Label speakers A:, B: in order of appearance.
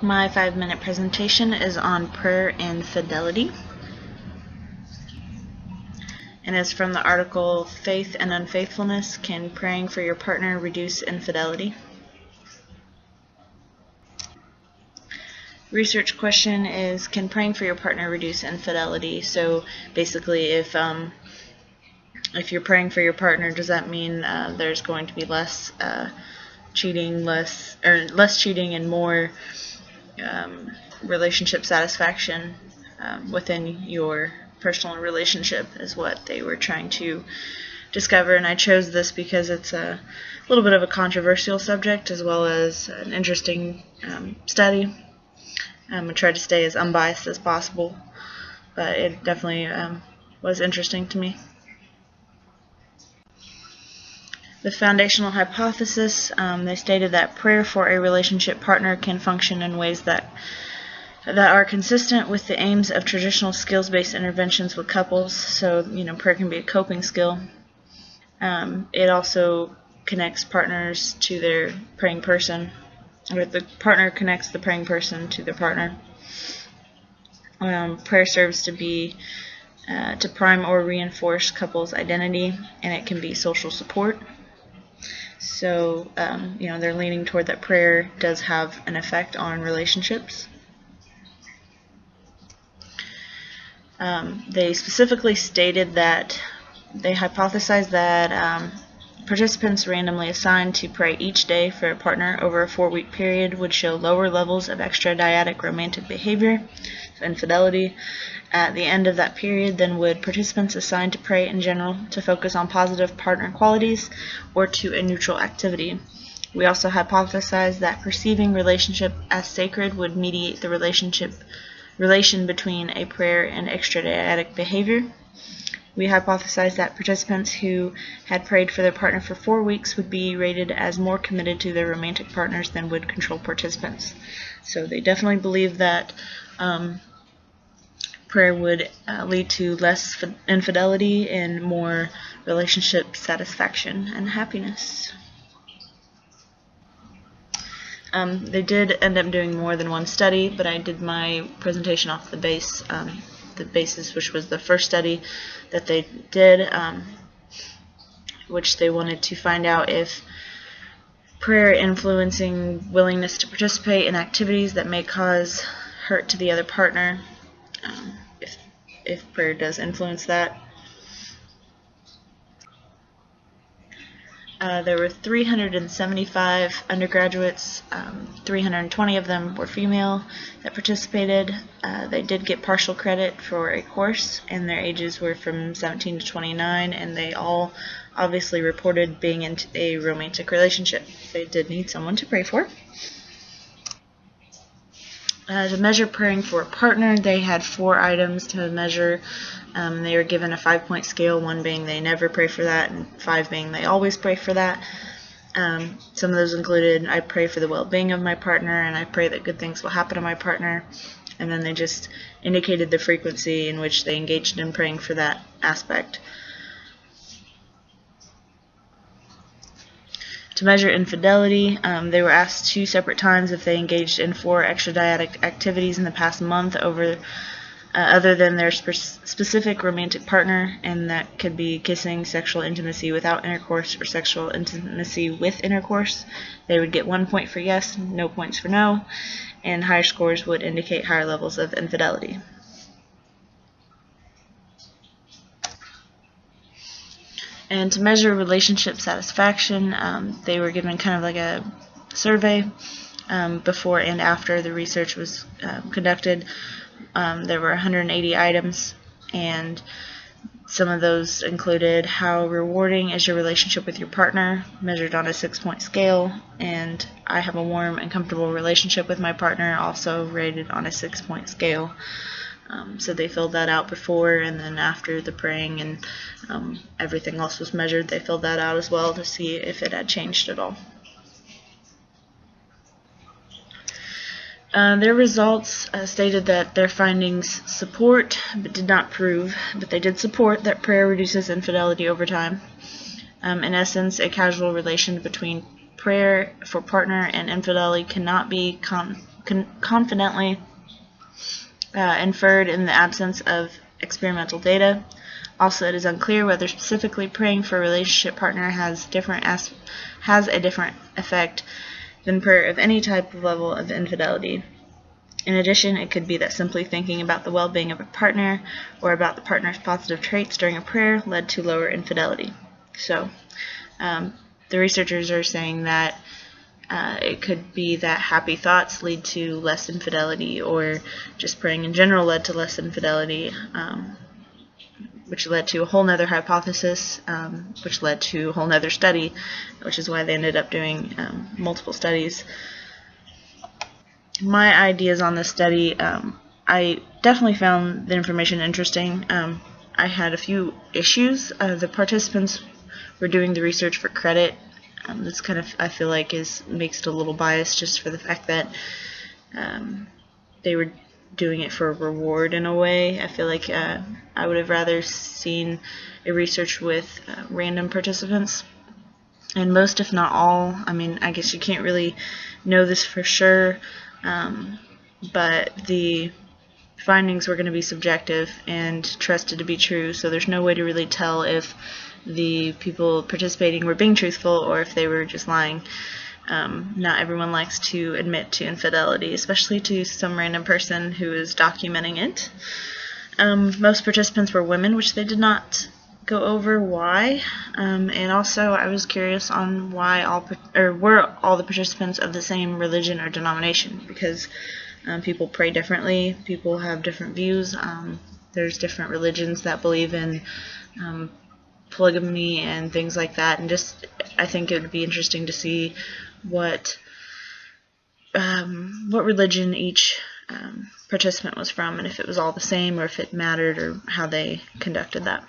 A: My 5-minute presentation is on prayer and fidelity, and it's from the article Faith and Unfaithfulness, Can Praying for Your Partner Reduce Infidelity? Research question is, can praying for your partner reduce infidelity? So basically, if you're praying for your partner, does that mean there's going to be less cheating, less cheating, and more relationship satisfaction within your personal relationship, is what they were trying to discover. And I chose this because it's a little bit of a controversial subject as well as an interesting study. I tried to stay as unbiased as possible, but it definitely was interesting to me. The foundational hypothesis, they stated that prayer for a relationship partner can function in ways that are consistent with the aims of traditional skills-based interventions with couples. So, prayer can be a coping skill. It also connects partners to their praying person, or the partner connects the praying person to their partner. Prayer serves to prime or reinforce couples' identity, and it can be social support. So, they're leaning toward that prayer does have an effect on relationships. They specifically stated that they hypothesized that participants randomly assigned to pray each day for a partner over a 4-week period would show lower levels of extra-dyadic romantic behavior, so infidelity, at the end of that period than would participants assigned to pray in general to focus on positive partner qualities or to a neutral activity. We also hypothesized that perceiving relationship as sacred would mediate the relation between a prayer and extra-dyadic behavior. We hypothesized that participants who had prayed for their partner for 4 weeks would be rated as more committed to their romantic partners than would control participants. So they definitely believe that prayer would lead to less infidelity and more relationship satisfaction and happiness. They did end up doing more than one study, but I did my presentation off the basis, which was the first study that they did, which they wanted to find out if prayer influencing willingness to participate in activities that may cause hurt to the other partner, if prayer does influence that. There were 375 undergraduates, 320 of them were female that participated. They did get partial credit for a course, and their ages were from 17 to 29, and they all obviously reported being in a romantic relationship. They did need someone to pray for. To measure praying for a partner, they had 4 items to measure. They were given a 5-point scale, 1 being they never pray for that, and 5 being they always pray for that. Some of those included, I pray for the well-being of my partner, and I pray that good things will happen to my partner. And then they just indicated the frequency in which they engaged in praying for that aspect. To measure infidelity, they were asked 2 separate times if they engaged in 4 extra-dyadic activities in the past month other than their specific romantic partner, and that could be kissing, sexual intimacy without intercourse, or sexual intimacy with intercourse. They would get 1 point for yes, no points for no, and higher scores would indicate higher levels of infidelity. And to measure relationship satisfaction, they were given kind of like a survey before and after the research was conducted. There were 180 items, and some of those included how rewarding is your relationship with your partner, measured on a 6-point scale, and I have a warm and comfortable relationship with my partner, also rated on a 6-point scale. So they filled that out before and then after the praying, and everything else was measured. They filled that out as well to see if it had changed at all. Their results stated that their findings support, but did not prove, but they did support that prayer reduces infidelity over time. In essence, a causal relation between prayer for partner and infidelity cannot be confidently inferred in the absence of experimental data. Also, it is unclear whether specifically praying for a relationship partner has a different effect than prayer of any type of level of infidelity. In addition, it could be that simply thinking about the well-being of a partner or about the partner's positive traits during a prayer led to lower infidelity. So, the researchers are saying that it could be that happy thoughts lead to less infidelity, or just praying in general led to less infidelity, which led to a whole nother hypothesis, which led to a whole nother study, which is why they ended up doing multiple studies. My ideas on this study, I definitely found the information interesting. I had a few issues. The participants were doing the research for credit. This kind of, I feel like, makes it a little biased, just for the fact that they were doing it for a reward in a way. I feel like I would have rather seen a research with random participants. And most, if not all, I mean, I guess you can't really know this for sure, but the findings were going to be subjective and trusted to be true, so there's no way to really tell if the people participating were being truthful or if they were just lying. Not everyone likes to admit to infidelity, especially to some random person who is documenting it. Most participants were women, which they did not go over why, and also I was curious on why were all the participants of the same religion or denomination, because people pray differently, people have different views. There's different religions that believe in polygamy and things like that, and just I think it would be interesting to see what religion each participant was from, and if it was all the same or if it mattered, or how they conducted that.